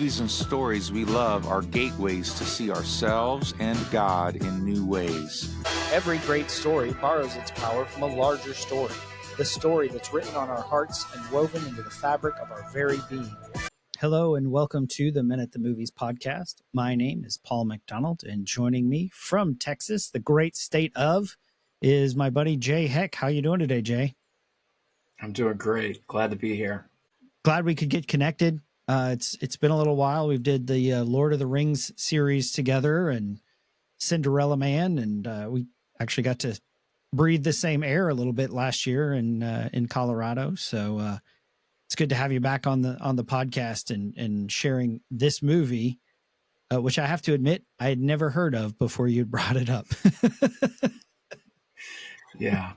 movies and stories we love are gateways to see ourselves and God in new ways. Every great story borrows its power from a larger story, the story that's written on our hearts and woven into the fabric of our very being. Hello and welcome to the Men at the Movies podcast. My name is Paul McDonald, and joining me from Texas, the great state of, is my buddy Jay Heck. How you doing today, Jay? I'm doing great. Glad to be here. Glad we could get connected. It's been a little while. We did the Lord of the Rings series together and Cinderella Man, and we actually got to breathe the same air a little bit last year in Colorado. So it's good to have you back on the podcast and sharing this movie, which I have to admit I had never heard of before you brought it up. Yeah.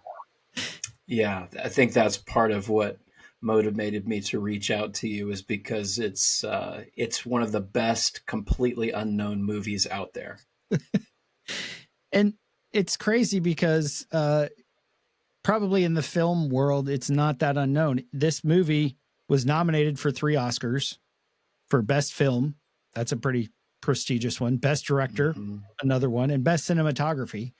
I think that's part of what motivated me to reach out to you, is because it's one of the best completely unknown movies out there. And it's crazy because probably in the film world, it's not that unknown. This movie was nominated for 3 Oscars for Best Film. That's a pretty prestigious one. Best Director, another one, and Best Cinematography.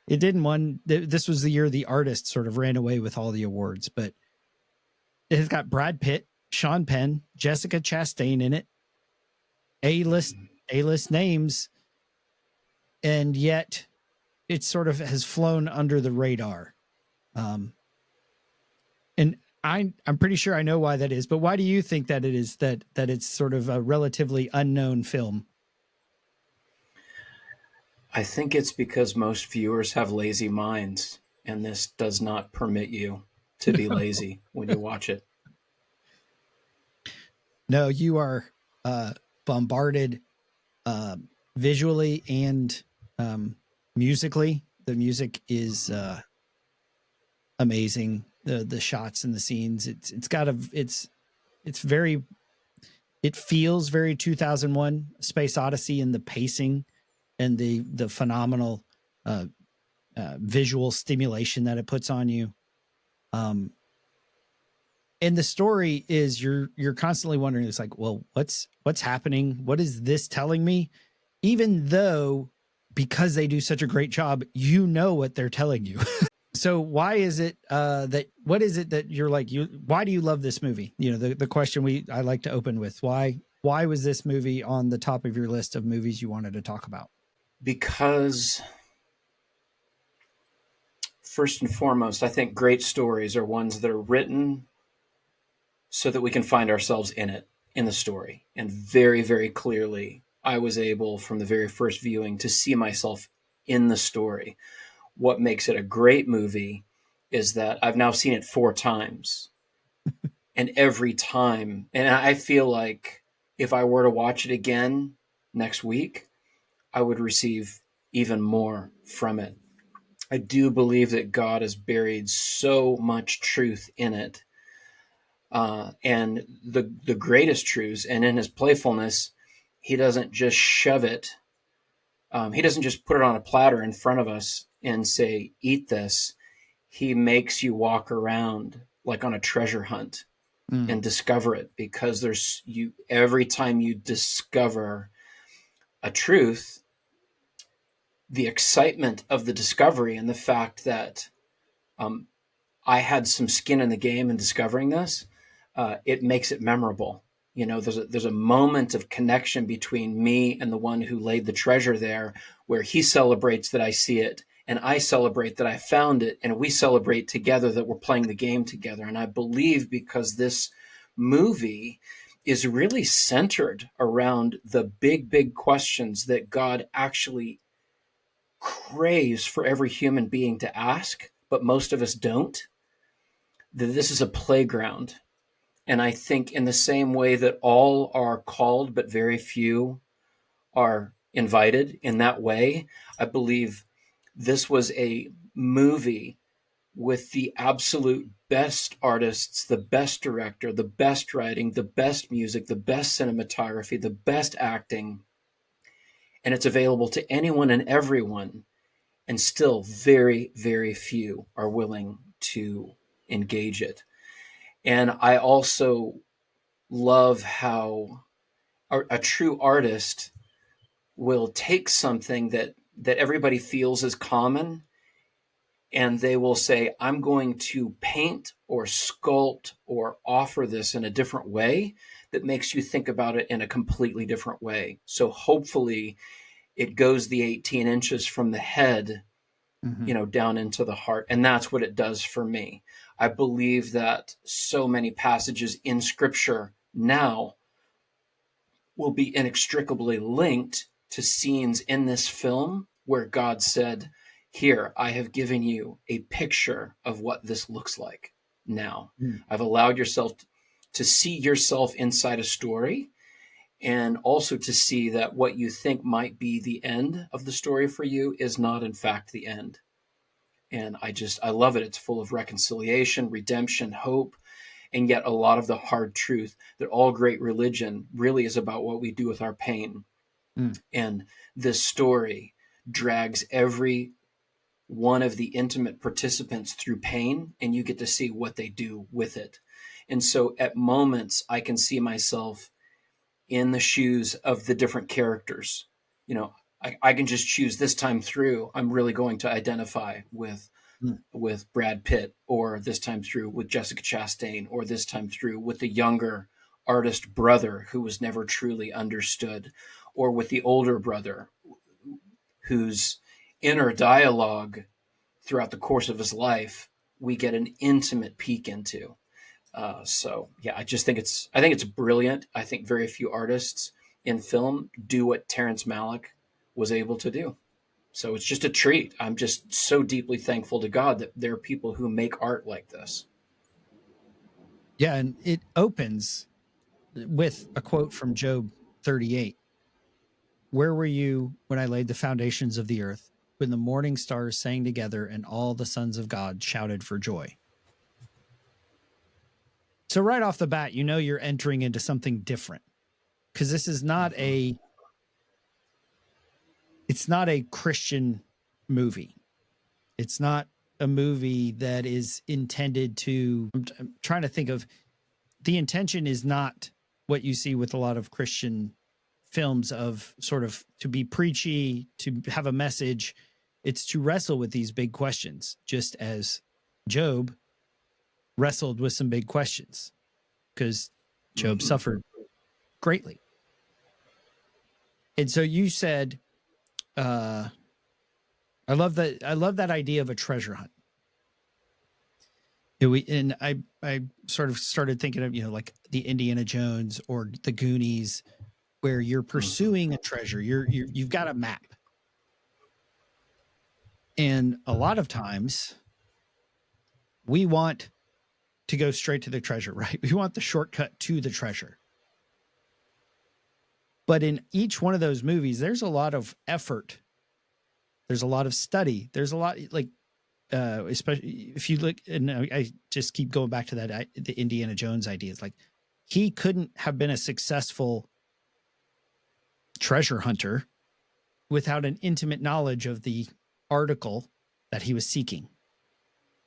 It didn't win. This was the year The Artist sort of ran away with all the awards, but it has got Brad Pitt, Sean Penn, Jessica Chastain in it. A-list names, and yet it sort of has flown under the radar. And I'm pretty sure I know why that is, but why do you think that it is that it's sort of a relatively unknown film? I think it's because most viewers have lazy minds, and this does not permit you to be lazy when you watch it. No, you are bombarded visually and musically. The music is amazing. The shots and the scenes. It feels very 2001 Space Odyssey in the pacing and the phenomenal visual stimulation that it puts on you. And the story is you're constantly wondering, it's like, well, what's happening? What is this telling me? Even though, because they do such a great job, you know what they're telling you. So why is it what is it that you're like, why do you love this movie? You know, the question I like to open with, why was this movie on the top of your list of movies you wanted to talk about? Because first and foremost, I think great stories are ones that are written so that we can find ourselves in the story. And very, very clearly, I was able from the very first viewing to see myself in the story. What makes it a great movie is that I've now seen it 4 times. And every time, and I feel like if I were to watch it again next week, I would receive even more from it. I do believe that God has buried so much truth in it. And the greatest truths, and in his playfulness, he doesn't just shove it. He doesn't just put it on a platter in front of us and say, eat this. He makes you walk around like on a treasure hunt and discover it, because every time you discover a truth, the excitement of the discovery and the fact that I had some skin in the game in discovering this, it makes it memorable. You know, there's a moment of connection between me and the one who laid the treasure there, where he celebrates that I see it, and I celebrate that I found it, and we celebrate together that we're playing the game together. And I believe because this movie is really centered around the big, big questions that God actually craves for every human being to ask, but most of us don't, that this is a playground. And I think in the same way that all are called, but very few are invited in that way, I believe this was a movie with the absolute best artists, the best director, the best writing, the best music, the best cinematography, the best acting. And it's available to anyone and everyone. And still very, very few are willing to engage it. And I also love how a true artist will take something that everybody feels is common, and they will say, I'm going to paint or sculpt or offer this in a different way that makes you think about it in a completely different way. So hopefully it goes the 18 inches from the head, down into the heart. And that's what it does for me. I believe that so many passages in scripture now will be inextricably linked to scenes in this film where God said, here, I have given you a picture of what this looks like now. I've allowed yourself to see yourself inside a story, and also to see that what you think might be the end of the story for you is not, in fact, the end. And I love it. It's full of reconciliation, redemption, hope, and yet a lot of the hard truth that all great religion really is about what we do with our pain. And this story drags every one of the intimate participants through pain, and you get to see what they do with it. And so at moments, I can see myself in the shoes of the different characters. I can just choose this time through, I'm really going to identify with Brad Pitt, or this time through with Jessica Chastain, or this time through with the younger artist brother who was never truly understood, or with the older brother whose inner dialogue throughout the course of his life we get an intimate peek into. So yeah, I think it's brilliant. I think very few artists in film do what Terrence Malick was able to do. So it's just a treat. I'm just so deeply thankful to God that there are people who make art like this. Yeah, and it opens with a quote from Job 38. Where were you when I laid the foundations of the earth, when the morning stars sang together and all the sons of God shouted for joy? So right off the bat, you're entering into something different, because this is not it's not a Christian movie. It's not a movie that is intended to, I'm trying to think of, the intention is not what you see with a lot of Christian films of sort of to be preachy, to have a message. It's to wrestle with these big questions, just as Job wrestled with some big questions, because Job suffered greatly. And so you said, I love that idea of a treasure hunt. I sort of started thinking of, like the Indiana Jones or the Goonies, where you're pursuing a treasure. You've got a map. And a lot of times we want to go straight to the treasure, right? We want the shortcut to the treasure. But in each one of those movies, there's a lot of effort. There's a lot of study. There's a lot, like, especially if you look, and I just keep going back to that, the Indiana Jones idea. It's like, he couldn't have been a successful treasure hunter without an intimate knowledge of the article that he was seeking,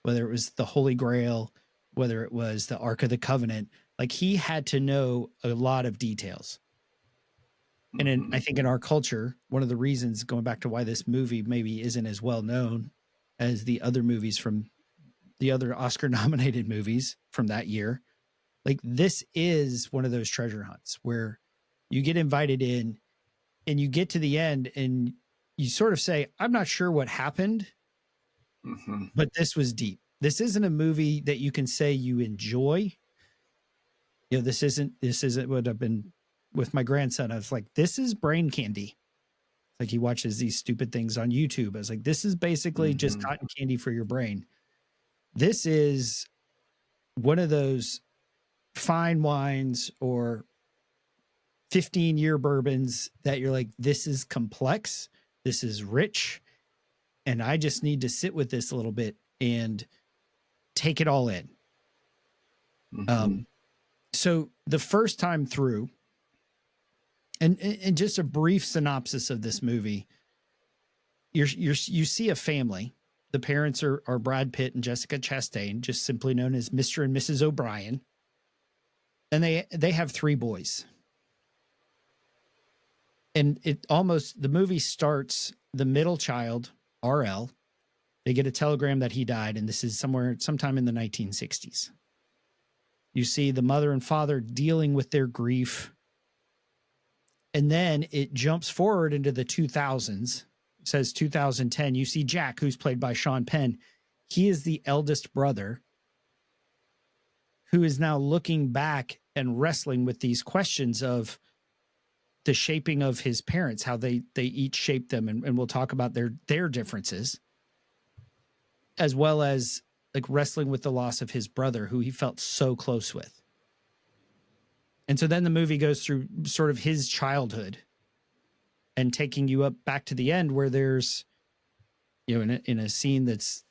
whether it was the Holy Grail, whether it was the Ark of the Covenant. Like, he had to know a lot of details. And I think in our culture, one of the reasons, going back to why this movie maybe isn't as well known as the other movies from the other Oscar nominated movies from that year, like, this is one of those treasure hunts where you get invited in and you get to the end and you sort of say, I'm not sure what happened, but this was deep. This isn't a movie that you can say you enjoy. This isn't what I've been with my grandson. I was like, this is brain candy. Like, he watches these stupid things on YouTube. I was like, this is basically just cotton candy for your brain. This is one of those fine wines or 15-year bourbons that you're like, this is complex. This is rich. And I just need to sit with this a little bit and take it all in. So the first time through, and just a brief synopsis of this movie, you see a family. The parents are Brad Pitt and Jessica Chastain, just simply known as Mr. and Mrs. O'Brien. And they have 3 boys. And the movie starts, the middle child, RL, they get a telegram that he died, and this is sometime in the 1960s. You see the mother and father dealing with their grief. And then it jumps forward into the 2000s. It says 2010. You see Jack, who's played by Sean Penn. He is the eldest brother who is now looking back and wrestling with these questions of the shaping of his parents, how they each shaped them. And we'll talk about their differences, as well as like wrestling with the loss of his brother, who he felt so close with. And so then the movie goes through sort of his childhood and taking you up back to the end, where there's, you know, in a scene that's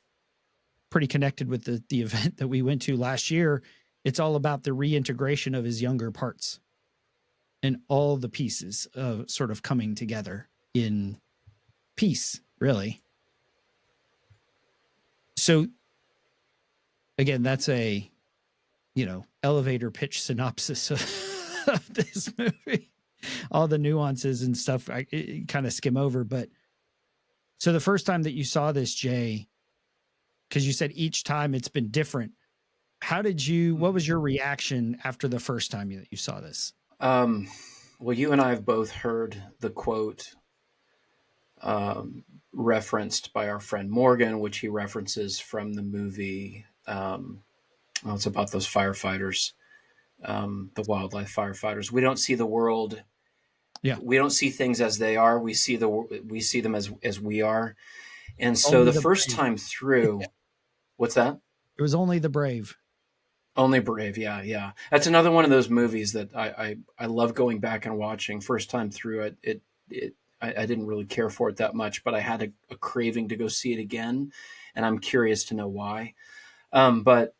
pretty connected with the event that we went to last year, it's all about the reintegration of his younger parts and all the pieces of sort of coming together in peace, really. So again, that's a, you know, elevator pitch synopsis of this movie. All the nuances and stuff I kind of skim over. But so the first time that you saw this, Jay, because you said each time it's been different, what was your reaction after the first time that you saw this? Well, you and I have both heard the quote referenced by our friend Morgan, which he references from the movie. It's about those firefighters, the wildlife firefighters. We don't see the world. Yeah. We don't see things as they are. We see them as we are. And so only the first brave. Time through, yeah. What's that? It was only the brave. Only brave. Yeah. That's another one of those movies that I love going back and watching. First time through I didn't really care for it that much, but I had a craving to go see it again. And I'm curious to know why. But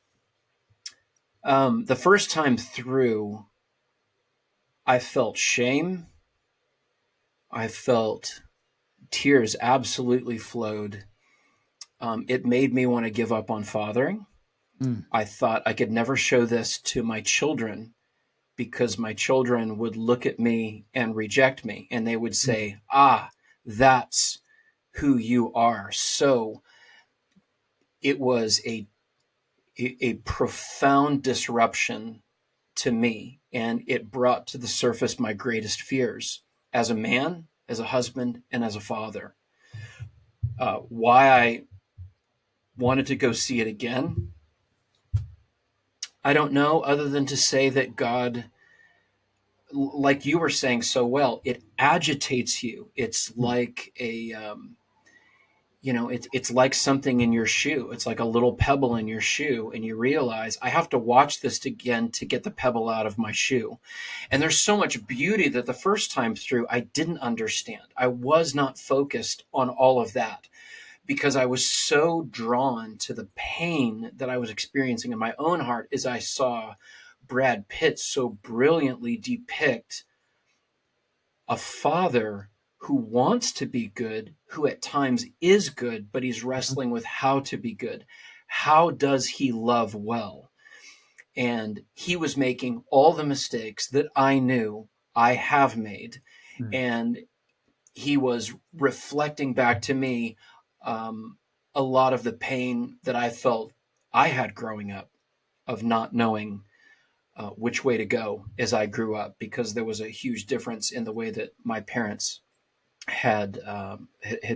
the first time through, I felt shame. I felt tears absolutely flowed. It made me want to give up on fathering. I thought I could never show this to my children because my children would look at me and reject me. And they would say, that's who you are. So it was a profound disruption to me. And it brought to the surface my greatest fears as a man, as a husband, and as a father. Why I wanted to go see it again, I don't know, other than to say that God, like you were saying so well, it agitates you. It's like it's like something in your shoe. It's like a little pebble in your shoe, and you realize I have to watch this again to get the pebble out of my shoe. And there's so much beauty that the first time through I didn't understand. I was not focused on all of that because I was so drawn to the pain that I was experiencing in my own heart as I saw Brad Pitt so brilliantly depict a father who wants to be good, who at times is good, but he's wrestling with how to be good. How does he love well? And he was making all the mistakes that I knew I have made. And he was reflecting back to me a lot of the pain that I felt I had growing up of not knowing which way to go as I grew up, because there was a huge difference in the way that my parents had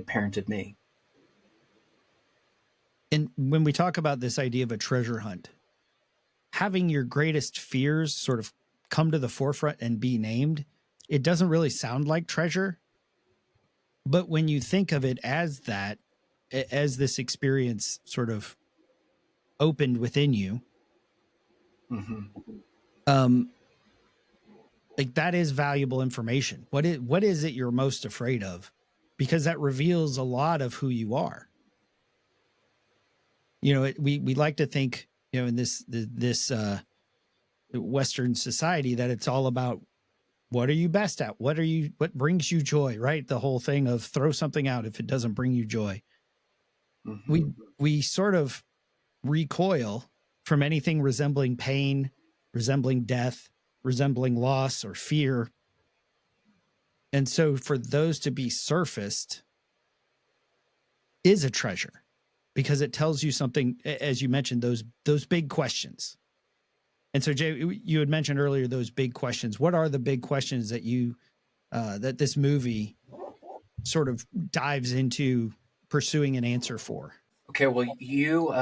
parented me. And when we talk about this idea of a treasure hunt, having your greatest fears sort of come to the forefront and be named, it doesn't really sound like treasure. But when you think of it as that, as this experience sort of opened within you, like that is valuable information. What is it you're most afraid of? Because that reveals a lot of who you are. You know, we like to think, you know, in this Western society that it's all about what are you best at? What brings you joy, right? The whole thing of throw something out if it doesn't bring you joy. We sort of recoil from anything resembling pain, resembling death, resembling loss or fear. And so for those to be surfaced is a treasure, because it tells you something, as you mentioned, those big questions. And so, Jay, you had mentioned earlier those big questions. What are the big questions that that this movie sort of dives into pursuing an answer for? Okay, well, you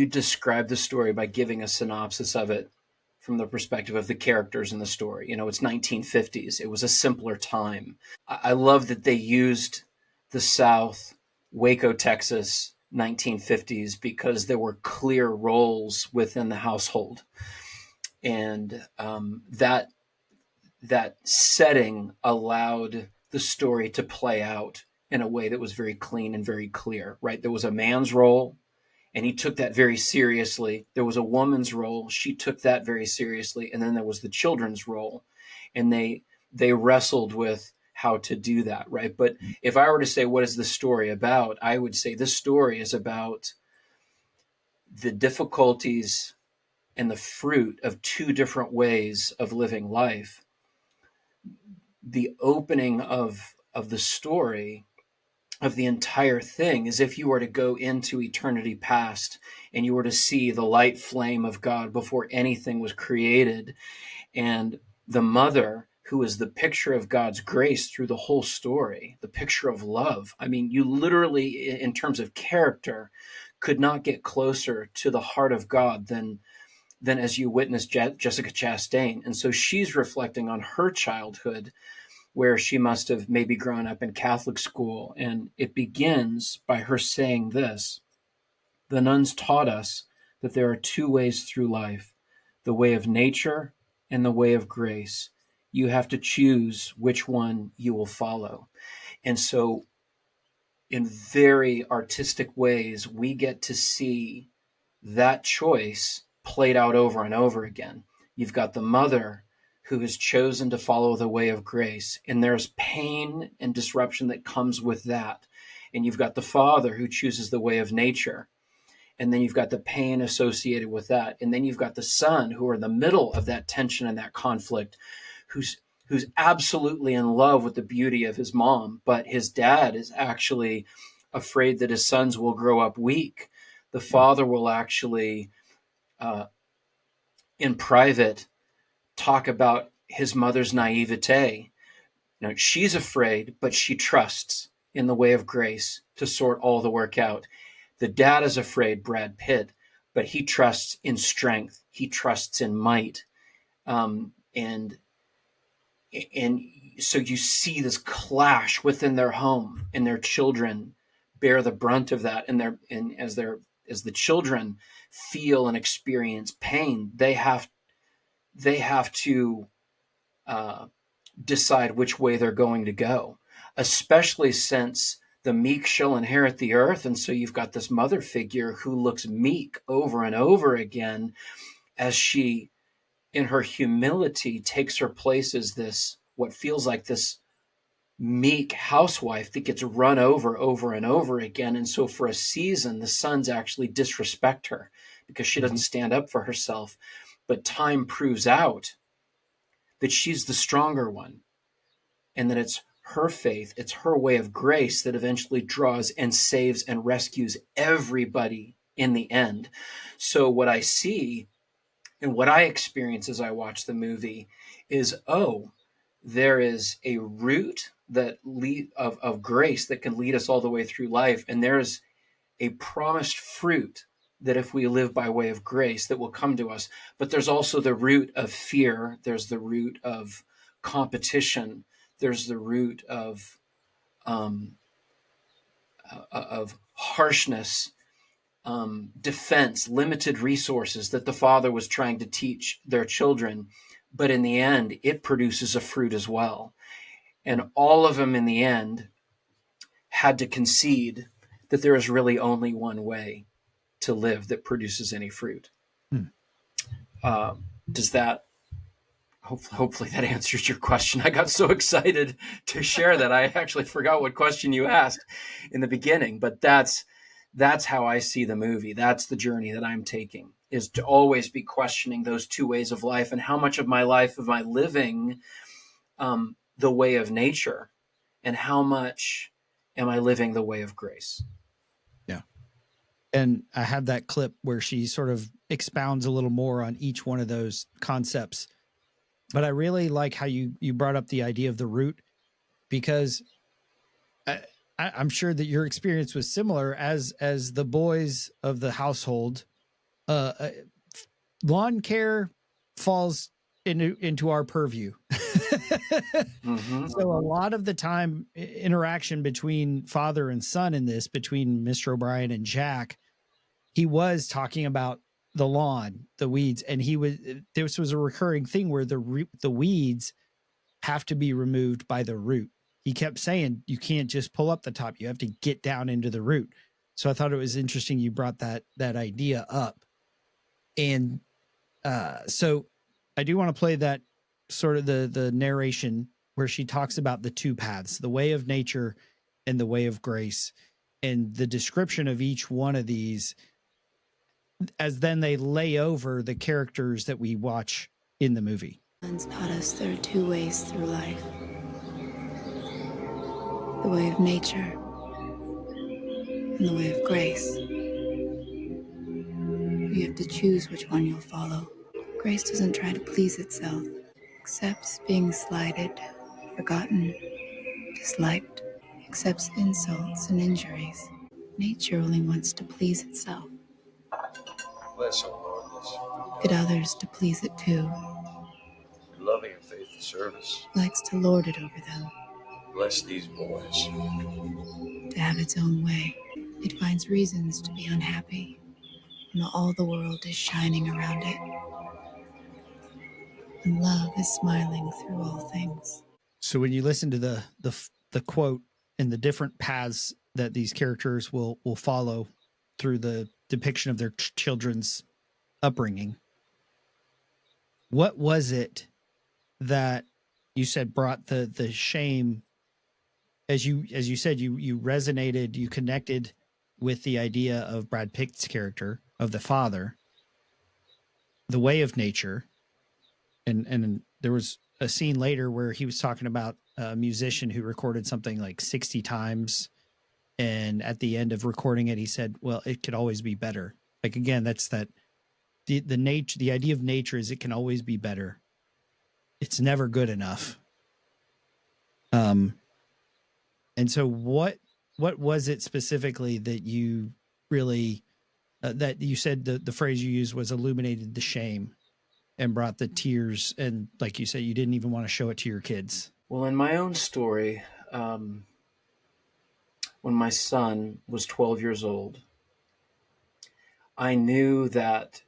described the story by giving a synopsis of it from the perspective of the characters in the story. It's 1950s. It was a simpler time. I love that they used the South, Waco, Texas, 1950s, because there were clear roles within the household. And that setting allowed the story to play out in a way that was very clean and very clear, right? There was a man's role, and he took that very seriously. There was a woman's role. She took that very seriously. And then there was the children's role, and they wrestled with how to do that, right? But if I were to say, what is the story about? I would say this story is about the difficulties and the fruit of two different ways of living life. The opening of the story, of the entire thing, is if you were to go into eternity past and you were to see the light flame of God before anything was created, and the mother, who is the picture of God's grace through the whole story, the picture of love. I mean, you literally, in terms of character, could not get closer to the heart of God than as you witnessed Jessica Chastain. And so she's reflecting on her childhood, where she must have maybe grown up in Catholic school. And it begins by her saying this: the nuns taught us that there are two ways through life, the way of nature and the way of grace. You have to choose which one you will follow. And so in very artistic ways, we get to see that choice played out over and over again. You've got the mother who has chosen to follow the way of grace, and there's pain and disruption that comes with that. And you've got the father who chooses the way of nature, and then you've got the pain associated with that. And then you've got the son, who are in the middle of that tension and that conflict, who's absolutely in love with the beauty of his mom, but his dad is actually afraid that his sons will grow up weak. The father will actually, in private, talk about his mother's naivete. She's afraid, but she trusts in the way of grace to sort all the work out. The dad is afraid, Brad Pitt, but he trusts in strength. He trusts in might. And so you see this clash within their home, and their children bear the brunt of that. And as the children feel and experience pain, they have to decide which way they're going to go, especially since the meek shall inherit the earth. And so you've got this mother figure who looks meek over and over again, as she, in her humility, takes her place as this, what feels like this meek housewife that gets run over and over again. And so for a season, the sons actually disrespect her because she doesn't stand up for herself. But time proves out that she's the stronger one, and that it's her faith, it's her way of grace that eventually draws and saves and rescues everybody in the end. So what I see and what I experience as I watch the movie is, there is a root that of grace that can lead us all the way through life, and there's a promised fruit that if we live by way of grace, that will come to us. But there's also the root of fear. There's the root of competition. There's the root of harshness, defense, limited resources that the father was trying to teach their children. But in the end, it produces a fruit as well. And all of them in the end had to concede that there is really only one way to live that produces any fruit. Does that, hopefully that answers your question. I got so excited to share that I actually forgot what question you asked in the beginning, but that's how I see the movie. That's the journey that I'm taking, is to always be questioning those two ways of life, and how much of my life am I living the way of nature, and how much am I living the way of grace? Yeah. And I have that clip where she sort of expounds a little more on each one of those concepts. But I really like how you brought up the idea of the root, because I'm sure that your experience was similar as the boys of the household. Uh, Lawn care falls into our purview. Mm-hmm. So a lot of the time, interaction between father and son in this, between Mr. O'Brien and Jack, he was talking about the lawn, the weeds, and this was a recurring thing where the weeds have to be removed by the root. He kept saying, you can't just pull up the top. You have to get down into the root. So I thought it was interesting you brought that idea up. And so I do want to play that sort of the narration where she talks about the two paths, the way of nature and the way of grace, and the description of each one of these, as then they lay over the characters that we watch in the movie. Taught us there are two ways through life: the way of nature and the way of grace. You have to choose which one you'll follow. Grace doesn't try to please itself, accepts being slighted, forgotten, disliked, accepts insults and injuries. Nature only wants to please itself. Bless, O Lord, bless. Get others to please it too. Loving and faithful service. Likes to lord it over them. Bless these boys. To have its own way. It finds reasons to be unhappy when all the world is shining around it. And love is smiling through all things. So when you listen to the quote and the different paths that these characters will follow through the depiction of their children's upbringing, what was it that you said brought the shame? As you said, you resonated, you connected with the idea of Brad Pitt's character of the father, the way of nature, and there was a scene later where he was talking about a musician who recorded something like 60 times, and at the end of recording it, he said, "Well, it could always be better." Like, again, that's the nature. The idea of nature is it can always be better. It's never good enough. And so what was it specifically that you really that you said the phrase you used was illuminated the shame and brought the tears, and like you said, you didn't even want to show it to your kids? Well, in my own story, when my son was 12 years old, I knew that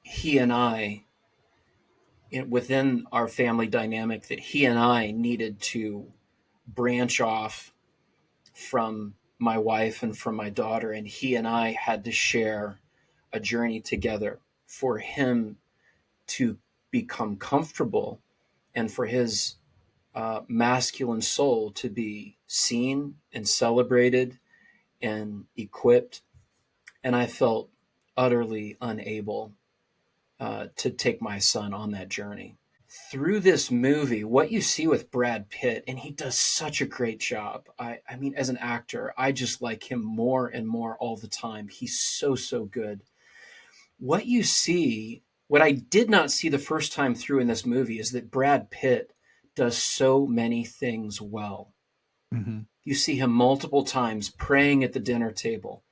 he and I, within our family dynamic, that he and I needed to branch off from my wife and from my daughter, and he and I had to share a journey together for him to become comfortable and for his masculine soul to be seen and celebrated and equipped. And I felt utterly unable to take my son on that journey. Through this movie, what you see with Brad Pitt, and he does such a great job. I mean, as an actor, I just like him more and more all the time. He's so good. What you see, what I did not see the first time through in this movie, is that Brad Pitt does so many things well. Mm-hmm. You see him multiple times praying at the dinner table.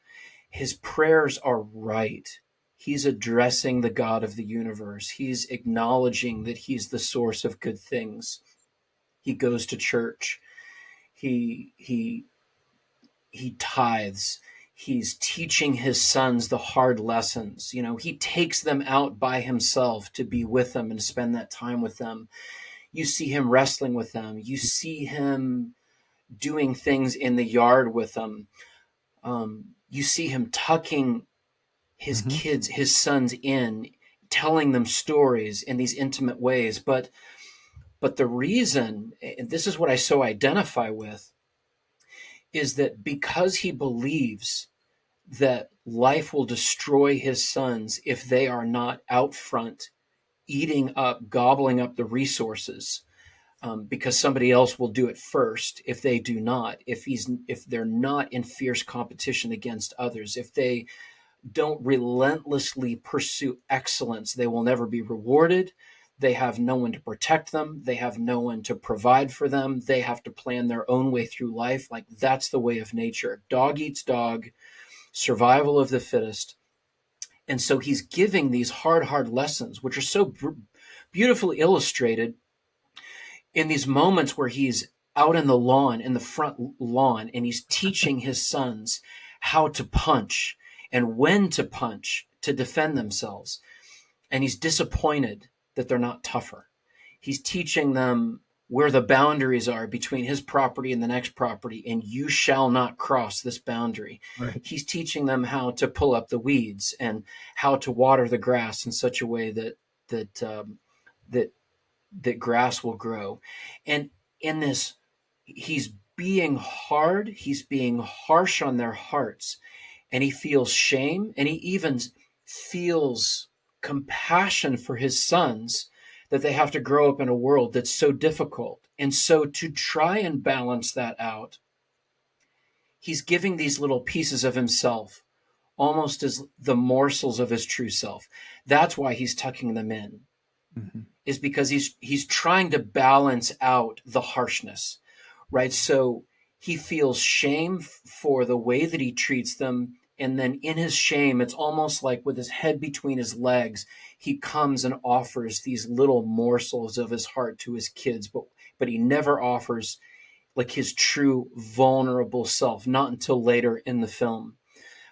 His prayers are right. He's addressing the God of the universe. He's acknowledging that he's the source of good things. He goes to church. He tithes. He's teaching his sons the hard lessons. You know, he takes them out by himself to be with them and to spend that time with them. You see him wrestling with them. You see him doing things in the yard with them. You see him tucking his kids, his sons in, telling them stories in these intimate ways. But the reason, and this is what I so identify with, is that because he believes that life will destroy his sons if they are not out front, eating up, gobbling up the resources, because somebody else will do it first. If they do not, if they're not in fierce competition against others, if they don't relentlessly pursue excellence, they will never be rewarded. They have no one to protect them. They have no one to provide for them. They have to plan their own way through life. Like, that's the way of nature. Dog eats dog, survival of the fittest. And so he's giving these hard lessons, which are so beautifully illustrated in these moments where he's out in the lawn, in the front lawn, and he's teaching his sons how to punch and when to punch to defend themselves. And he's disappointed that they're not tougher. He's teaching them where the boundaries are between his property and the next property, and you shall not cross this boundary. Right. He's teaching them how to pull up the weeds and how to water the grass in such a way that grass will grow. And in this, he's being hard, he's being harsh on their hearts, and he feels shame, and he even feels compassion for his sons that they have to grow up in a world that's so difficult. And so to try and balance that out, he's giving these little pieces of himself almost as the morsels of his true self. That's why he's tucking them in, is because he's trying to balance out the harshness, right? So he feels shame for the way that he treats them. And then in his shame, it's almost like with his head between his legs, he comes and offers these little morsels of his heart to his kids, but he never offers like his true vulnerable self, not until later in the film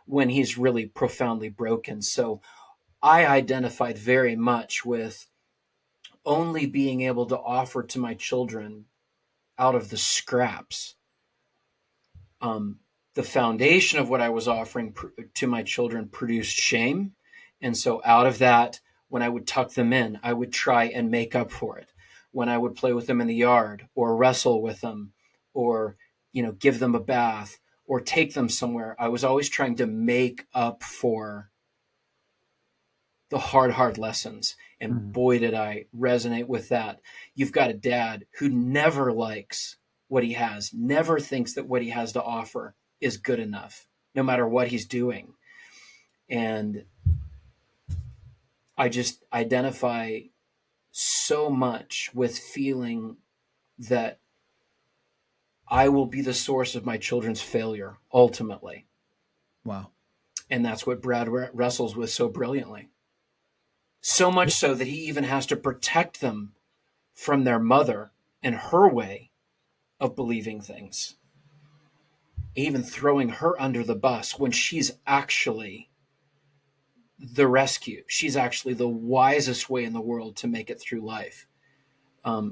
when he's really profoundly broken. So I identified very much with only being able to offer to my children out of the scraps. The foundation of what I was offering to my children produced shame. And so out of that, when I would tuck them in, I would try and make up for it. When I would play with them in the yard or wrestle with them or, give them a bath or take them somewhere, I was always trying to make up for the hard lessons. And boy, did I resonate with that. You've got a dad who never likes what he has, never thinks that what he has to offer is good enough, no matter what he's doing. And I just identify so much with feeling that I will be the source of my children's failure, ultimately. Wow. And that's what Brad wrestles with so brilliantly. So much so that he even has to protect them from their mother and her way of believing things. Even throwing her under the bus when she's actually the rescue. She's actually the wisest way in the world to make it through life.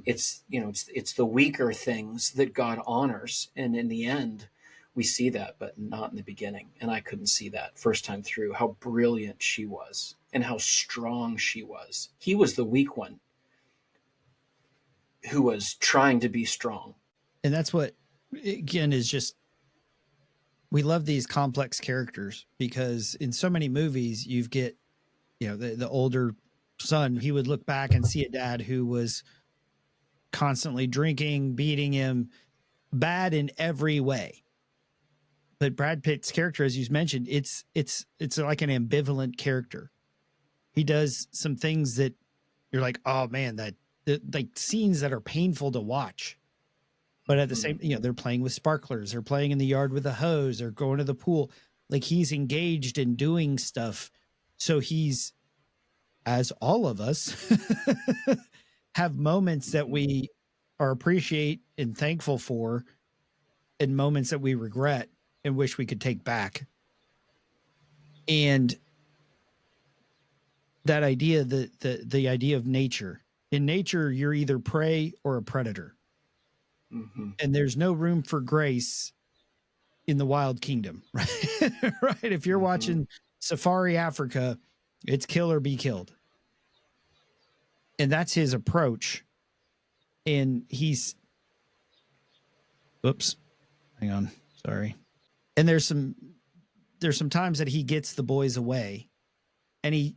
It's the weaker things that God honors. And in the end, we see that, but not in the beginning. And I couldn't see that first time through, how brilliant she was and how strong she was. He was the weak one who was trying to be strong. And that's what, again, is just, we love these complex characters because in so many movies you get, the older son, he would look back and see a dad who was constantly drinking, beating him, bad in every way. But Brad Pitt's character, as you mentioned, it's like an ambivalent character. He does some things that you're like, oh man, like scenes that are painful to watch. But at the same, they're playing with sparklers, they're playing in the yard with a hose, they're going to the pool. Like he's engaged in doing stuff. So he's, as all of us, have moments that we are appreciate and thankful for, and moments that we regret and wish we could take back. And that idea, the idea of nature. In nature, you're either prey or a predator. And there's no room for grace in the wild kingdom, right? Right. If you're watching Safari Africa, it's kill or be killed. And that's his approach. And hang on. Sorry. And there's some times that he gets the boys away and he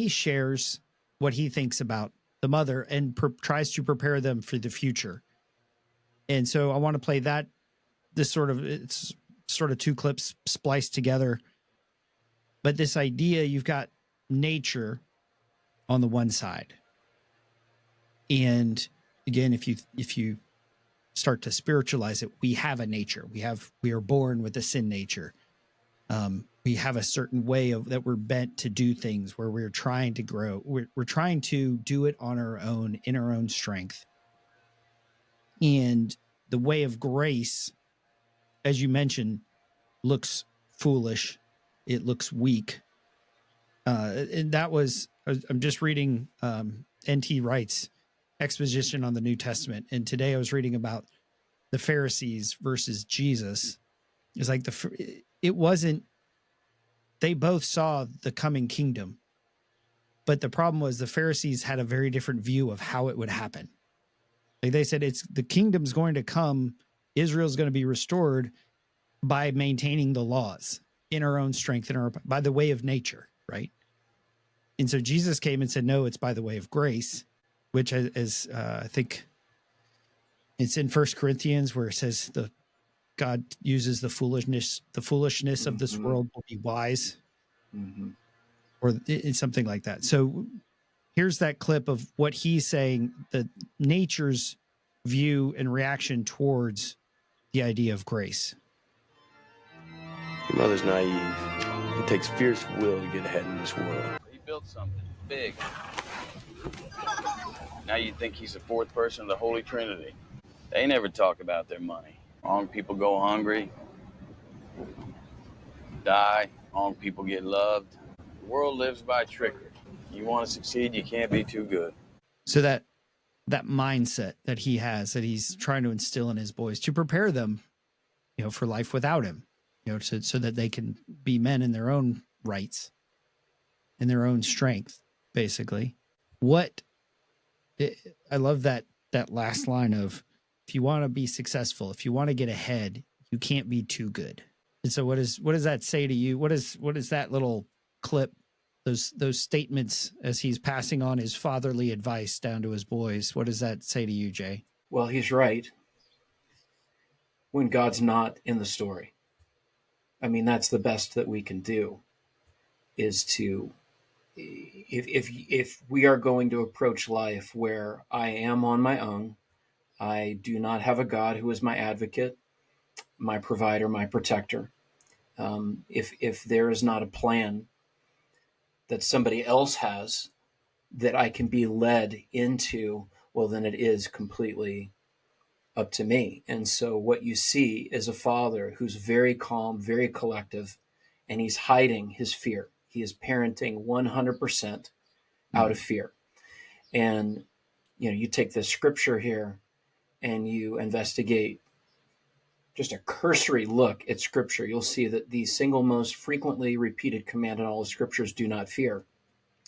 shares what he thinks about the mother and tries to prepare them for the future. And so I want to play that, it's sort of two clips spliced together. But this idea, you've got nature on the one side. And again, if you start to spiritualize it, we have a nature. We are born with a sin nature. We have a certain way that we're bent to do things, where we're trying to grow. We're trying to do it on our own, in our own strength. And the way of grace, as you mentioned, looks foolish. It looks weak. And I'm just reading N.T. Wright's exposition on the New Testament. And today I was reading about the Pharisees versus Jesus. It's like they both saw the coming kingdom, but the problem was the Pharisees had a very different view of how it would happen. Like they said, the kingdom's going to come. Israel's going to be restored by maintaining the laws in our own strength and by the way of nature. Right. And so Jesus came and said, no, it's by the way of grace, which is I think it's in 1 Corinthians where it says God uses the foolishness of this world will be wise, or it's something like that. So here's that clip of what he's saying, the nature's view and reaction towards the idea of grace. Your mother's naive. It takes fierce will to get ahead in this world. He built something big. Now you think he's the fourth person of the Holy Trinity. They never talk about their money. Wrong people go hungry, die. Wrong people get loved. The world lives by trickery. You want to succeed, you can't be too good. So that mindset that he has, that he's trying to instill in his boys to prepare them, for life without him, so that they can be men in their own rights, in their own strength, basically. I love that last line of, if you want to be successful, if you want to get ahead, you can't be too good. And so what does that say to you? What is that little clip, those statements as he's passing on his fatherly advice down to his boys? What does that say to you, Jay? Well, he's right. When God's not in the story. I mean, that's the best that we can do, is to, if we are going to approach life where I am on my own, I do not have a God who is my advocate, my provider, my protector. If there is not a plan that somebody else has that I can be led into, well, then it is completely up to me. And so what you see is a father who's very calm, very collective, and he's hiding his fear. He is parenting 100% out of fear. And, you take this scripture here and you investigate just a cursory look at scripture, you'll see that the single most frequently repeated command in all of scriptures, do not fear.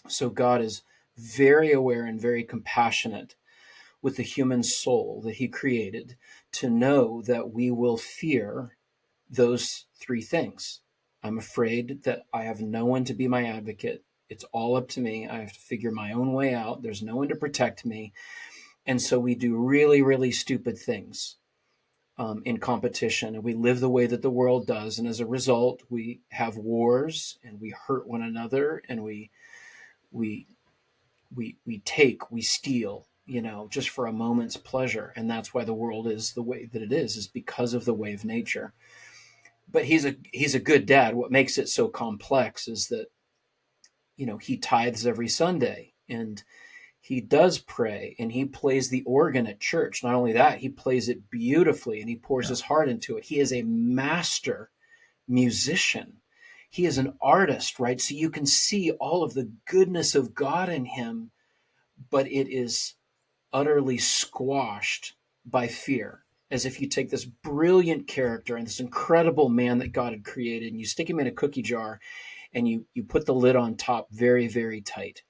So God is very aware and very compassionate with the human soul that he created, to know that we will fear those three things. I'm afraid that I have no one to be my advocate. It's all up to me. I have to figure my own way out. There's no one to protect me. And so we do really, really stupid things in competition, and we live the way that the world does. And as a result, we have wars and we hurt one another, and we steal, just for a moment's pleasure. And that's why the world is the way that it is because of the way of nature. But he's a good dad. What makes it so complex is that, he tithes every Sunday, and he does pray, and he plays the organ at church. Not only that, he plays it beautifully, and he pours his heart into it. He is a master musician. He is an artist, right? So you can see all of the goodness of God in him, but it is utterly squashed by fear. As if you take this brilliant character and this incredible man that God had created, and you stick him in a cookie jar, and you put the lid on top very, very tight.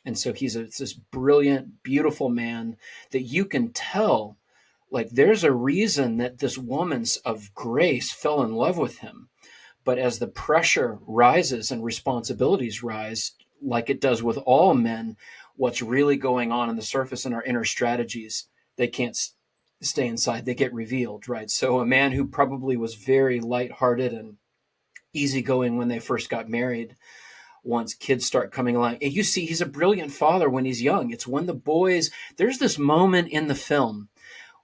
And so he's this brilliant, beautiful man that you can tell, like, there's a reason that this woman of grace fell in love with him. But as the pressure rises and responsibilities rise, like it does with all men, what's really going on the surface and our inner strategies, they can't stay inside. They get revealed, right? So a man who probably was very lighthearted and easygoing when they first got married, once kids start coming along, and you see he's a brilliant father when he's young. It's when the boys, there's this moment in the film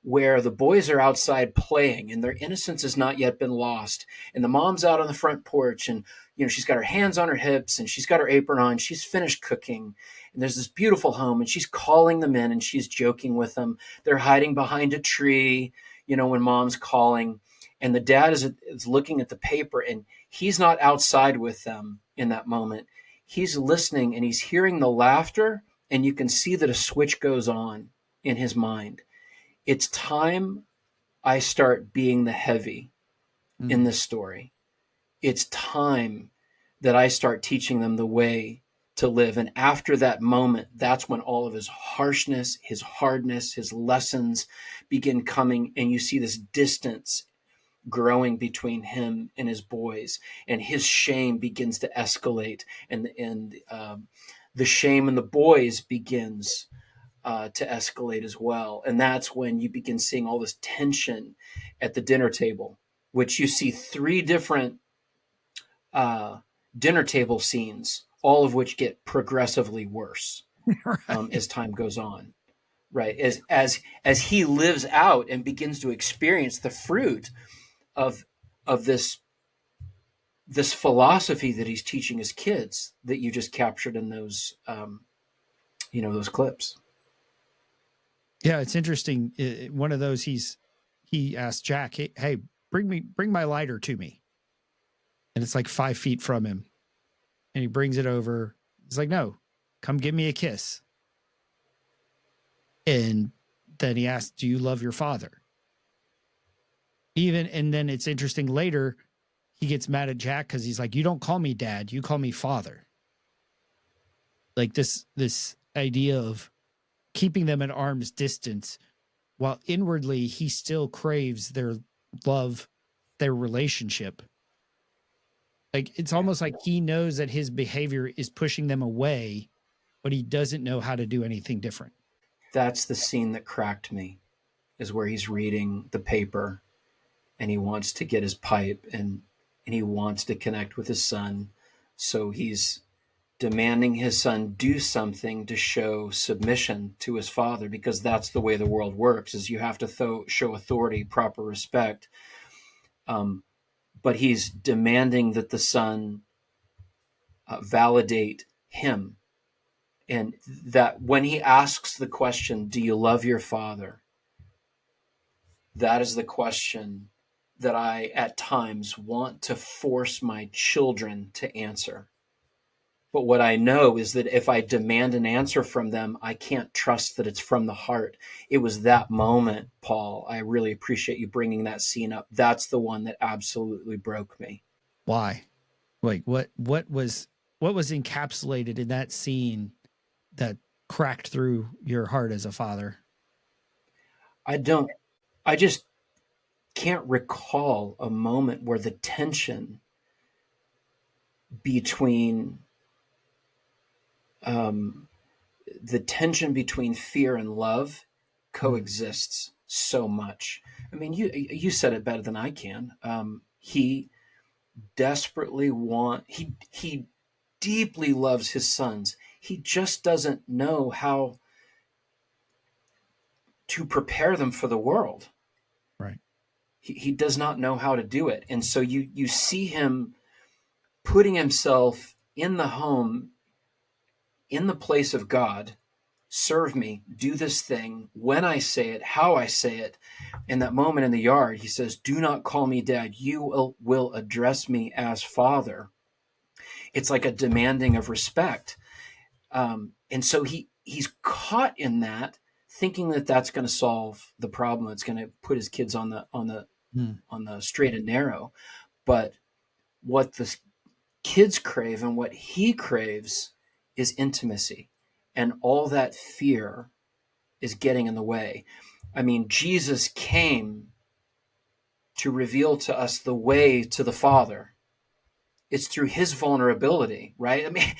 where the boys are outside playing and their innocence has not yet been lost. And the mom's out on the front porch and, she's got her hands on her hips and she's got her apron on. She's finished cooking and there's this beautiful home and she's calling them in and she's joking with them. They're hiding behind a tree, when mom's calling, and the dad is looking at the paper and he's not outside with them in that moment. He's listening and he's hearing the laughter, and you can see that a switch goes on in his mind. It's time I start being the heavy in this story. It's time that I start teaching them the way to live. And after that moment, that's when all of his harshness, his hardness, his lessons begin coming. And you see this distance growing between him and his boys. And his shame begins to escalate. And the shame in the boys begins to escalate as well. And that's when you begin seeing all this tension at the dinner table, which you see 3 different dinner table scenes, all of which get progressively worse as time goes on. Right. As he lives out and begins to experience the fruit of this philosophy that he's teaching his kids that you just captured in those, those clips. Yeah, it's interesting. One of those, he asked Jack, "Hey, bring my lighter to me," and it's like 5 feet from him, and he brings it over. He's like, "No, come give me a kiss." And then he asked, "Do you love your father?" And then it's interesting later, he gets mad at Jack because he's like, "You don't call me dad, you call me father." Like this idea of keeping them at arm's distance, while inwardly he still craves their love, their relationship. Like it's almost like he knows that his behavior is pushing them away, but he doesn't know how to do anything different. That's the scene that cracked me, is where he's reading the paper and he wants to get his pipe and he wants to connect with his son. So he's demanding his son do something to show submission to his father, because that's the way the world works, is you have to show authority, proper respect. But he's demanding that the son validate him. And that when he asks the question, "Do you love your father?" That is the question that I at times want to force my children to answer. But what I know is that if I demand an answer from them, I can't trust that it's from the heart. It was that moment, Paul. I really appreciate you bringing that scene up. That's the one that absolutely broke me. Why? Like what was encapsulated in that scene that cracked through your heart as a father? I just can't recall a moment where the tension between fear and love coexists so much. I mean, you said it better than I can. He desperately he deeply loves his sons. He just doesn't know how to prepare them for the world. Right. He does not know how to do it. And so you see him putting himself in the home, in the place of God. Serve me, do this thing, when I say it, how I say it. In that moment in the yard, he says, "Do not call me dad. You will address me as father." It's like a demanding of respect. And so he's caught in that, thinking that that's going to solve the problem. It's going to put his kids on the straight and narrow. But what the kids crave and what he craves is intimacy. And all that fear is getting in the way. I mean, Jesus came to reveal to us the way to the Father. It's through his vulnerability, right? I mean,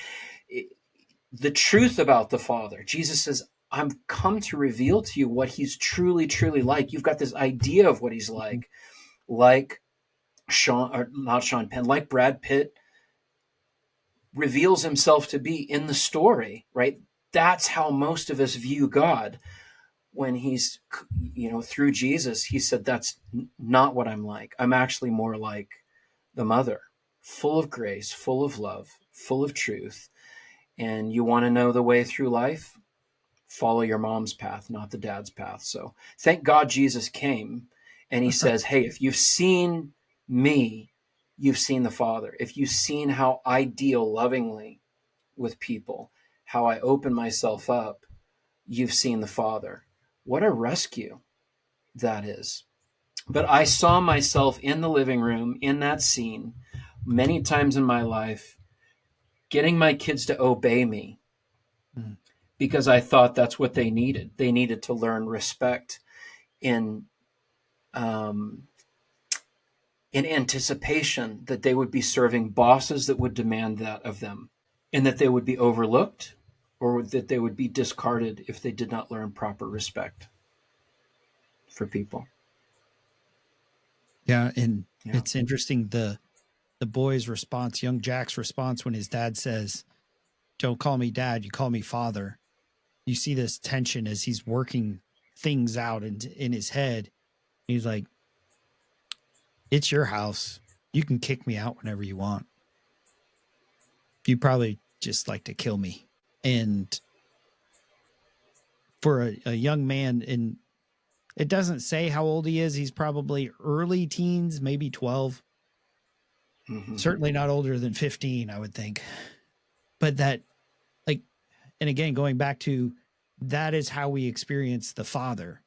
the truth about the Father. Jesus says, I'm come to reveal to you what he's truly, truly like. You've got this idea of what he's like not Sean Penn, like Brad Pitt reveals himself to be in the story, right? That's how most of us view God. When he's, through Jesus, he said, that's not what I'm like. I'm actually more like the mother, full of grace, full of love, full of truth. And you want to know the way through life? Follow your mom's path, not the dad's path. So thank God Jesus came and he says, hey, if you've seen me, you've seen the Father. If you've seen how I deal lovingly with people, how I open myself up, you've seen the Father. What a rescue that is. But I saw myself in the living room in that scene many times in my life, getting my kids to obey me because I thought that's what they needed. They needed to learn respect in anticipation that they would be serving bosses that would demand that of them, and that they would be overlooked or that they would be discarded if they did not learn proper respect for people. Yeah, and it's interesting the boy's response, young Jack's response when his dad says, "Don't call me dad, you call me father." You see this tension as he's working things out in his head. He's like, "It's your house. You can kick me out whenever you want. You probably just like to kill me." And for a young man, and it doesn't say how old he is. He's probably early teens, maybe 12. Mm-hmm. Certainly not older than 15, I would think. But that, like, and again, going back to that is how we experience the Father.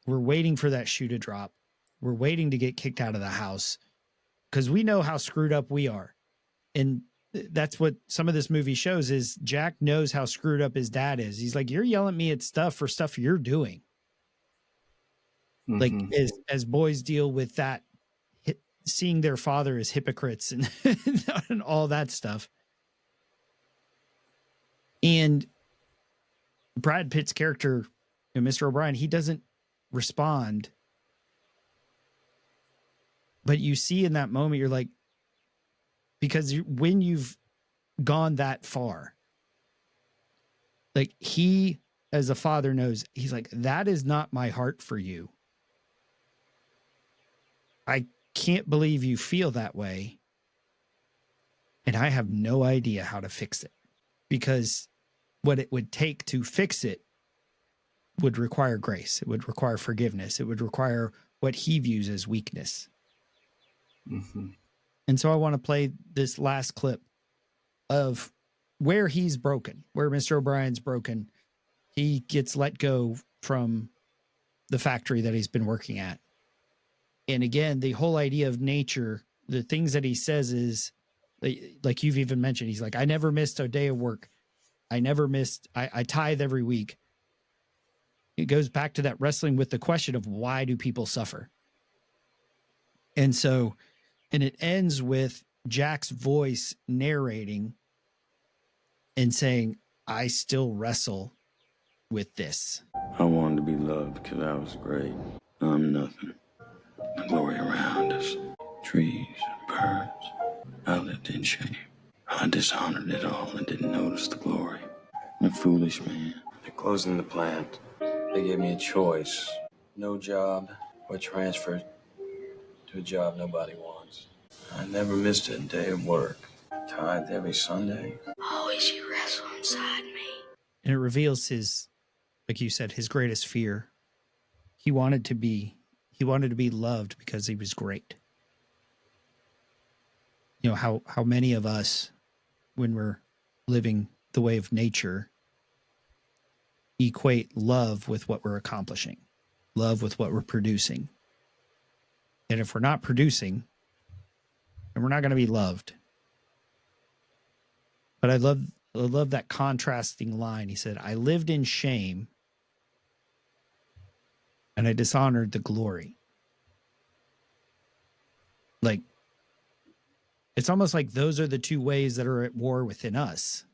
We're waiting for that shoe to drop. We're waiting to get kicked out of the house because we know how screwed up we are. And that's what some of this movie shows is Jack knows how screwed up his dad is. He's like, you're yelling at me at stuff for stuff you're doing. Mm-hmm. Like as boys deal with that, seeing their father as hypocrites and, and all that stuff. And Brad Pitt's character, Mr. O'Brien, he doesn't respond. But you see in that moment, you're like, because when you've gone that far, like he, as a father, knows, he's like, that is not my heart for you. I can't believe you feel that way. And I have no idea how to fix it, because what it would take to fix it would require grace. It would require forgiveness. It would require what he views as weakness. Mm-hmm. And so I want to play this last clip of where he's broken, where Mr. O'Brien's broken. He gets let go from the factory that he's been working at. And again, the whole idea of nature, the things that he says is, like you've even mentioned, he's like, I never missed a day of work. I tithe every week. It goes back to that wrestling with the question of why do people suffer? And so, and it ends with Jack's voice narrating and saying, I still wrestle with this. I wanted to be loved because I was great. I'm nothing. The glory around us, trees, birds. I lived in shame. I dishonored it all and didn't notice the glory. I'm a foolish man. They're closing the plant. They gave me a choice. No job or transfer to a job nobody wants. I never missed a day of work. Tithed every Sunday. Always you wrestle inside me. And it reveals his, like you said, his greatest fear. He wanted to be loved because he was great. You know, how many of us, when we're living the way of nature, equate love with what we're accomplishing, love with what we're producing. And if we're not producing, then we're not going to be loved. But I love that contrasting line. He said, I lived in shame and I dishonored the glory. Like, it's almost like those are the two ways that are at war within us.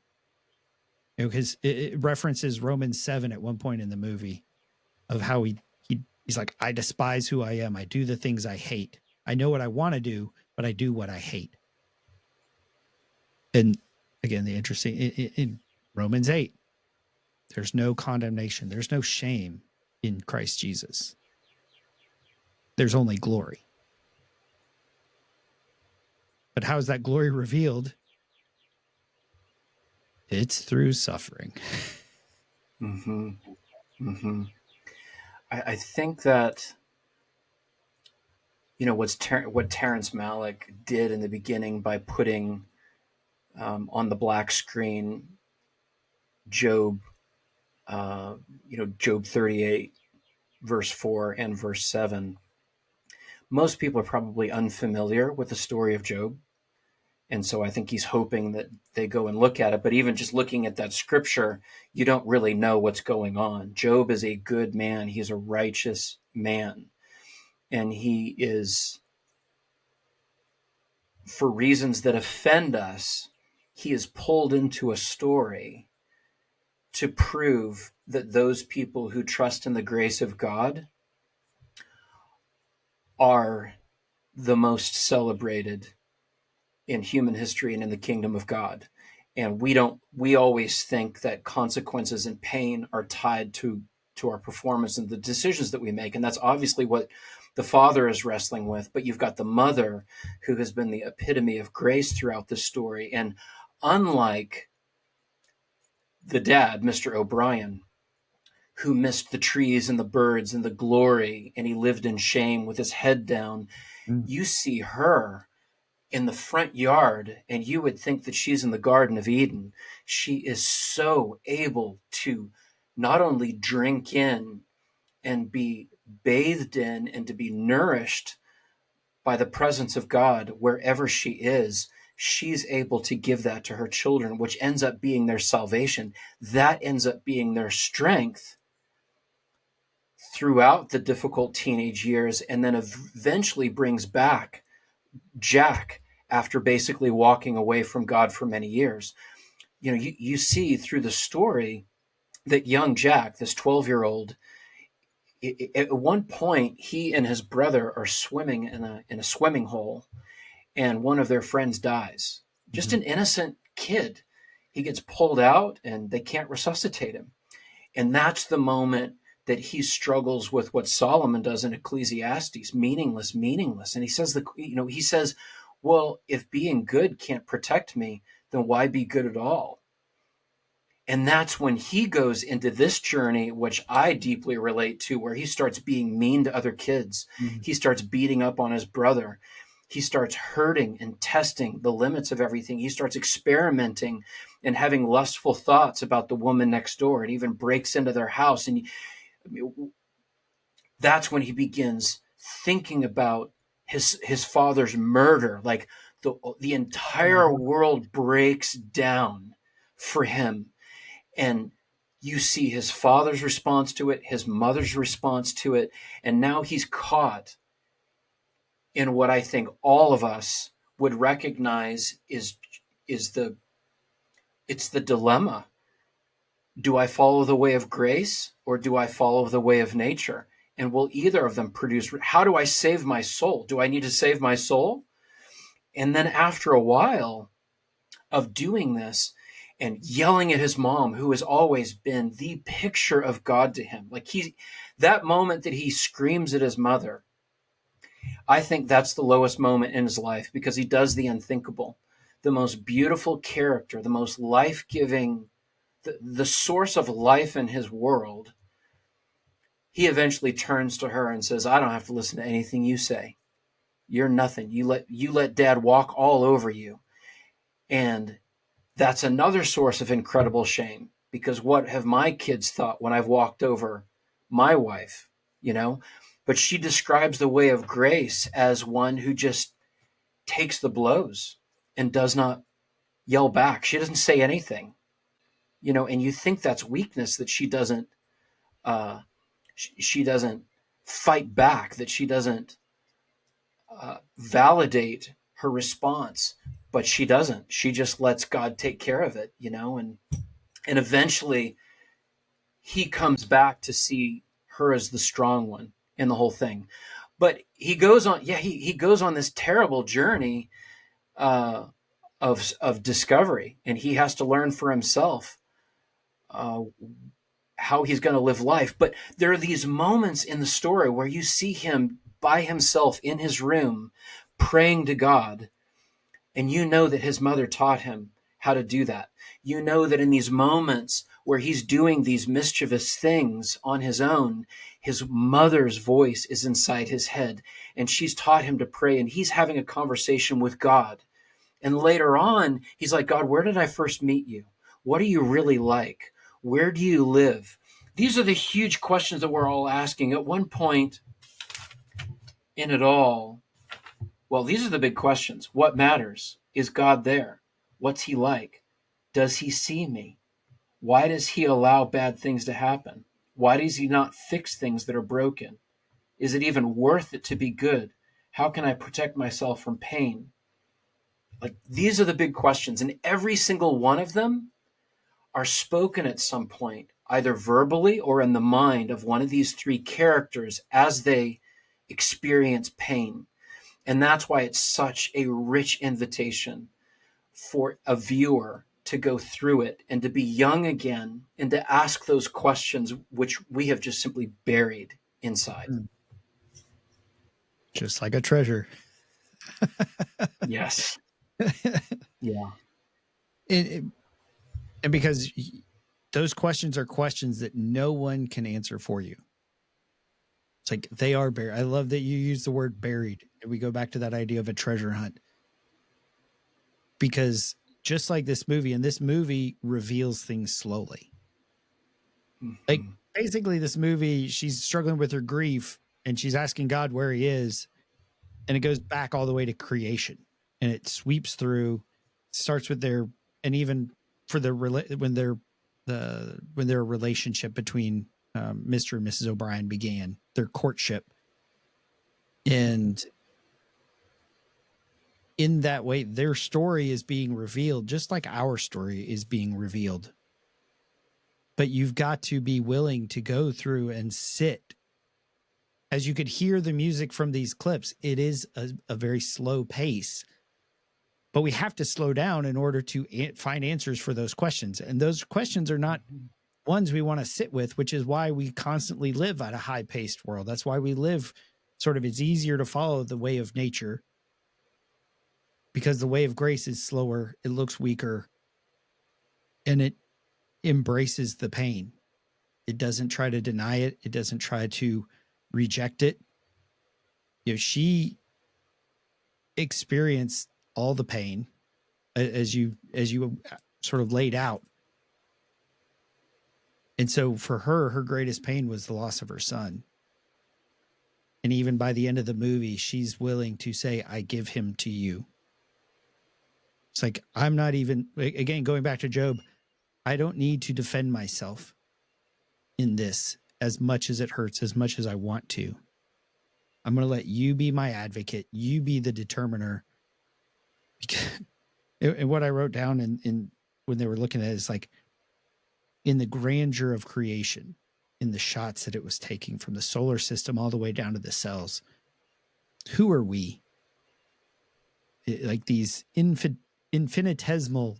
because it references Romans 7 at one point in the movie of how he's like, I despise who I am. I do the things I hate. I know what I want to do, but I do what I hate. And again, the interesting in Romans 8, there's no condemnation. There's no shame in Christ Jesus. There's only glory. But how is that glory revealed? It's through suffering. Mm-hmm. Mm-hmm. I think that, what Terrence Malick did in the beginning by putting on the black screen Job, Job 38, verse 4 and verse 7. Most people are probably unfamiliar with the story of Job. And so I think he's hoping that they go and look at it. But even just looking at that scripture, you don't really know what's going on. Job is a good man. He's a righteous man. And he is, for reasons that offend us, he is pulled into a story to prove that those people who trust in the grace of God are the most celebrated in human history and in the kingdom of God. And we always think that consequences and pain are tied to our performance and the decisions that we make. And that's obviously what the father is wrestling with. But you've got the mother who has been the epitome of grace throughout the story. And unlike the dad, Mr. O'Brien, who missed the trees and the birds and the glory, and he lived in shame with his head down, you see her in the front yard, and you would think that she's in the Garden of Eden. She is so able to not only drink in and be bathed in and to be nourished by the presence of God wherever she is. She's able to give that to her children, which ends up being their salvation. That ends up being their strength throughout the difficult teenage years, and then eventually brings back Jack after basically walking away from God for many years. You see through the story that young Jack, this 12-year-old, at one point, he and his brother are swimming in a swimming hole, and one of their friends dies. Just an innocent kid. He gets pulled out, and they can't resuscitate him. And that's the moment that he struggles with what Solomon does in Ecclesiastes, meaningless. And he says, well, if being good can't protect me, then why be good at all? And that's when he goes into this journey, which I deeply relate to, where he starts being mean to other kids. Mm-hmm. He starts beating up on his brother. He starts hurting and testing the limits of everything. He starts experimenting and having lustful thoughts about the woman next door, and even breaks into their house. And that's when he begins thinking about his father's murder. Like the entire world breaks down for him. And you see his father's response to it, his mother's response to it, and now he's caught in what I think all of us would recognize is the dilemma. Do I follow the way of grace, or do I follow the way of nature? And will either of them produce? How do I save my soul? Do I need to save my soul? And then after a while of doing this and yelling at his mom, who has always been the picture of God to him, like that moment that he screams at his mother, I think that's the lowest moment in his life, because he does the unthinkable. The most beautiful character, the most life-giving, the source of life in his world, he eventually turns to her and says, I don't have to listen to anything you say. You're nothing. You let dad walk all over you. And that's another source of incredible shame, because what have my kids thought when I've walked over my wife, But she describes the way of grace as one who just takes the blows and does not yell back. She doesn't say anything, and you think that's weakness, that she doesn't fight back, that she doesn't validate her response, but she doesn't. She just lets God take care of it, and And eventually he comes back to see her as the strong one in the whole thing. But he goes on, he goes on this terrible journey of discovery, and he has to learn for himself how he's going to live life. But there are these moments in the story where you see him by himself in his room praying to God, and you know that his mother taught him how to do that. You know that in these moments where he's doing these mischievous things on his own, his mother's voice is inside his head, and she's taught him to pray, and he's having a conversation with God. And later on, he's like, God, where did I first meet you? What are you really like? Where do you live? These are the huge questions that we're all asking. At one point in it all, well, these are the big questions. What matters? Is God there? What's he like? Does he see me? Why does he allow bad things to happen? Why does he not fix things that are broken? Is it even worth it to be good? How can I protect myself from pain? Like, these are the big questions, and every single one of them are spoken at some point, either verbally or in the mind of one of these three characters as they experience pain. And that's why it's such a rich invitation for a viewer to go through it and to be young again and to ask those questions which we have just simply buried inside. Just like a treasure. Yes. Yeah. And because those questions are questions that no one can answer for you. It's like they are buried. I love that you use the word buried. And we go back to that idea of a treasure hunt. Because just like this movie, and this movie reveals things slowly. Mm-hmm. Like basically this movie, she's struggling with her grief and she's asking God where he is. And it goes back all the way to creation. And it sweeps through, starts with their, and even for the, when their relationship between Mr. and Mrs. O'Brien began, their courtship. And in that way, their story is being revealed, just like our story is being revealed. But you've got to be willing to go through and sit. As you could hear the music from these clips, it is a very slow pace. But we have to slow down in order to find answers for those questions. And those questions are not ones we want to sit with, which is why we constantly live at a high-paced world. That's why we live sort of, it's easier to follow the way of nature, because the way of grace is slower, it looks weaker, and it embraces the pain. It doesn't try to deny it. It doesn't try to reject it. You know, she experienced all the pain as you sort of laid out. And so for her, her greatest pain was the loss of her son. And even by the end of the movie, she's willing to say, I give him to you. It's like, I'm not even, again, going back to Job, I don't need to defend myself in this as much as it hurts, as much as I want to. I'm going to let you be my advocate. You be the determiner. And what I wrote down in when they were looking at it is like, in the grandeur of creation, in the shots that it was taking from the solar system all the way down to the cells, who are we? Like these infinitesimal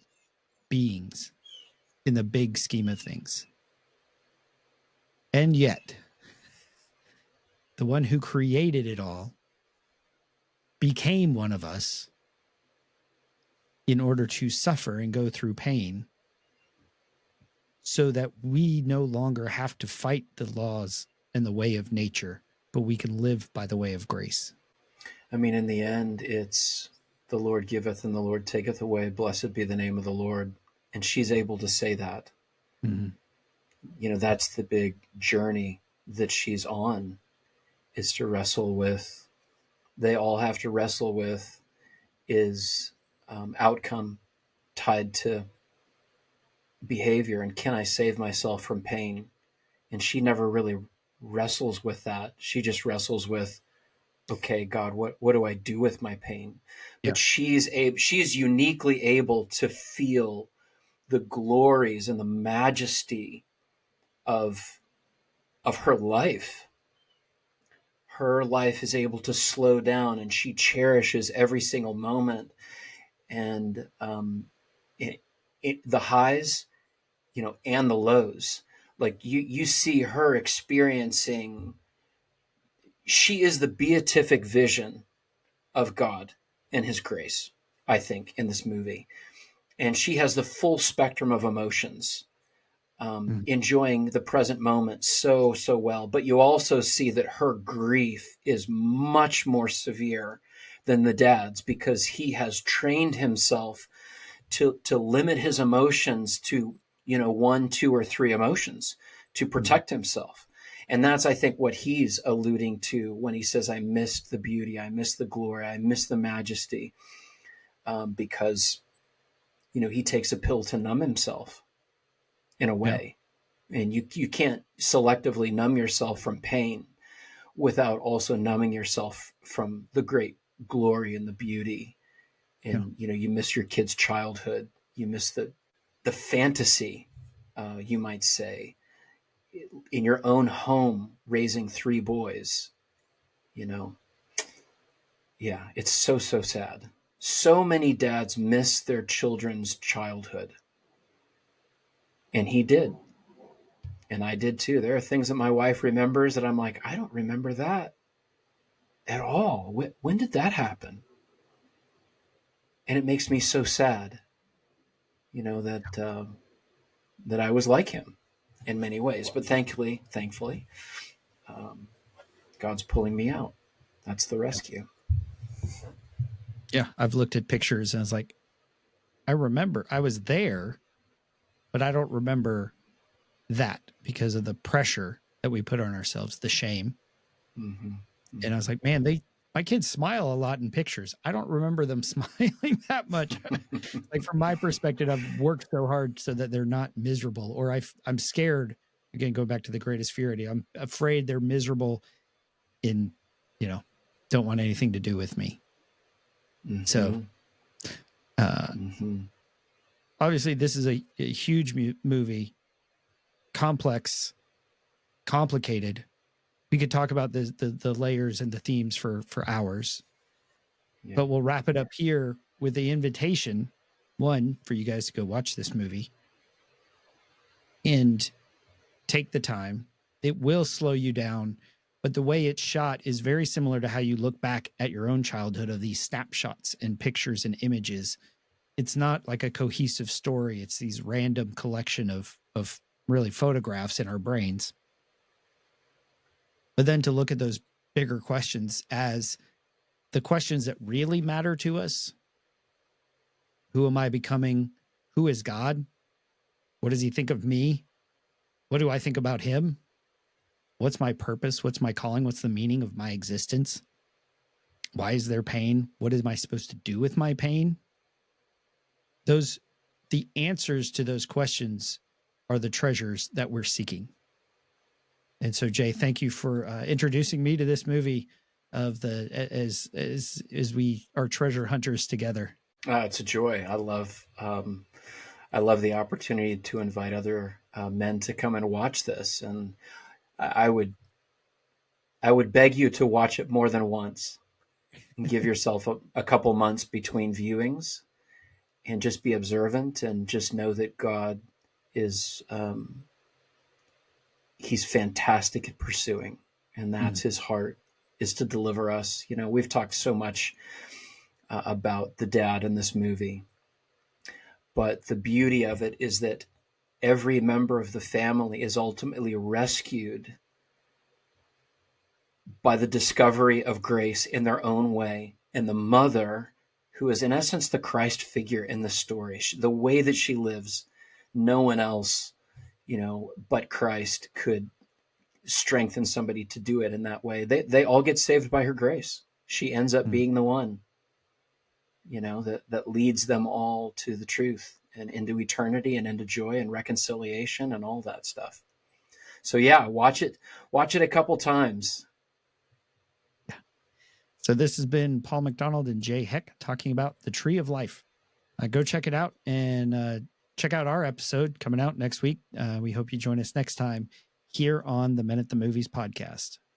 beings in the big scheme of things. And yet, the one who created it all became one of us in order to suffer and go through pain, so that we no longer have to fight the laws and the way of nature, but we can live by the way of grace. I mean, in the end, it's the Lord giveth and the Lord taketh away. Blessed be the name of the Lord. And she's able to say that. Mm-hmm. You know, that's the big journey that she's on, is to wrestle with. They all have to wrestle with is outcome tied to behavior, and can I save myself from pain? And she never really wrestles with that. She just wrestles with, okay, God, what do I do with my pain? But she's uniquely able to feel the glories and the majesty of her life. Her life is able to slow down, and she cherishes every single moment. And the highs, and the lows. Like you see her experiencing. She is the beatific vision of God and His grace, I think, in this movie, and she has the full spectrum of emotions. Enjoying the present moment so well, but you also see that her grief is much more severe than the dad's, because he has trained himself to limit his emotions to 1, 2, or 3 emotions to protect himself. And that's, I think, what he's alluding to when he says, I missed the beauty, I missed the glory, I missed the majesty, because he takes a pill to numb himself in a way. And you can't selectively numb yourself from pain without also numbing yourself from the great glory and the beauty. And, you miss your kid's childhood. You miss the fantasy, you might say, in your own home, raising 3 boys, Yeah, it's so sad. So many dads miss their children's childhood. And he did. And I did too. There are things that my wife remembers that I'm like, I don't remember that at all. When did that happen? And it makes me so sad, that I was like him in many ways. But thankfully, God's pulling me out. That's the rescue. Yeah, I've looked at pictures and I was like, I remember I was there, but I don't remember that because of the pressure that we put on ourselves, the shame. Mm-hmm. Mm-hmm. And I was like, man, my kids smile a lot in pictures. I don't remember them smiling that much. Like from my perspective, I've worked so hard so that they're not miserable, or I'm scared. Again, go back to the greatest fear idea. I'm afraid they're miserable in, don't want anything to do with me. Mm-hmm. So, obviously this is a huge movie, complex, complicated. We could talk about the layers and the themes for hours, but we'll wrap it up here with the invitation, one, for you guys to go watch this movie and take the time. It will slow you down, but the way it's shot is very similar to how you look back at your own childhood of these snapshots and pictures and images. It's not like a cohesive story. It's these random collection of really photographs in our brains. But then to look at those bigger questions as the questions that really matter to us. Who am I becoming? Who is God? What does he think of me? What do I think about him? What's my purpose? What's my calling? What's the meaning of my existence? Why is there pain? What am I supposed to do with my pain? The answers to those questions are the treasures that we're seeking. And so, Jay, thank you for introducing me to this movie as we are treasure hunters together. It's a joy. I love the opportunity to invite other men to come and watch this, and I would beg you to watch it more than once, and give yourself a couple months between viewings, and just be observant, and just know that God is he's fantastic at pursuing, and that's his heart, is to deliver us. We've talked so much about the dad in this movie, but the beauty of it is that every member of the family is ultimately rescued by the discovery of grace in their own way. And the mother, who is in essence the Christ figure in the story, the way that she lives, no one else, but Christ could strengthen somebody to do it in that way. They all get saved by her grace. She ends up being the one, that leads them all to the truth and into eternity and into joy and reconciliation and all that stuff. So yeah, watch it a couple times. So this has been Paul McDonald and Jay Heck talking about The Tree of Life. Go check it out and check out our episode coming out next week. We hope you join us next time here on the Men at the Movies podcast.